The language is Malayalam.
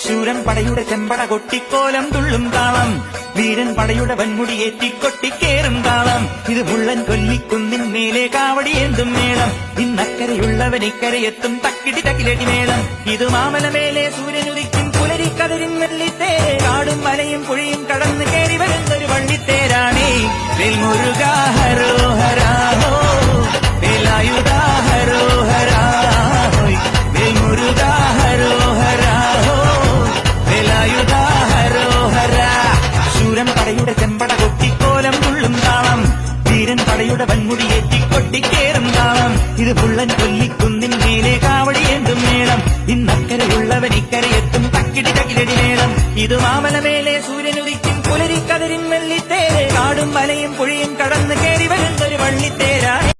ശൂരൻ പടയുടെ ചെമ്പട കൊട്ടിക്കോലം തുള്ളും താളം, വീരൻ പടയുടെ വൻമുടിയേറ്റിക്കൊട്ടിക്കേറും താളം. ഇത് മുള്ളൻ കൊല്ലിക്കുന്നിൻ മേലെ കാവടിയേന്തും മേളം, ഇന്നക്കരയുള്ളവൻ ഇക്കരയെത്തും തക്കിടി തകിലടി മേളം. ഇത് മാമലമേലെ സൂര്യനുദിക്കും പുലരിക്കതിരിൻ വെള്ളിത്തേരെ, കാടും മലയും പുഴയും കടന്ന് കയറി വരുന്നൊരു വള്ളിത്തേരാണേ. വേൽമുരുക ഹരോഹരാ ഹോ, വേലായുധ ഹരോഹരാ ഹോയ്, വേൽമുരുക ഹരോഹരാ ഹോ, വേലായുധ ഹരോഹരാ. ശൂരൻ പടയുടെ ചെമ്പട കൊട്ടിക്കോലം തുള്ളും താളം, വീരൻ പടയുടെ വൻമുടിയേറ്റിക്കൊട്ടിക്കേറും താളം. ഇത് പുള്ളൻ കൊല്ലിക്കുന്നിൻ മേലെ കാവടിയേന്തും മേളം, ഇന്നക്കരയുള്ളവൻ ഇക്കരയെത്തും തക്കിടി തകിലടി മേളം. ഇത് മാമലമേലെ സൂര്യനുദിക്കും പുലരിക്കതിരിൻ വെള്ളിത്തേരെ, കാടും മലയും പുഴയും കടന്ന് കയറി വരുന്നൊരു വള്ളിത്തേരെ.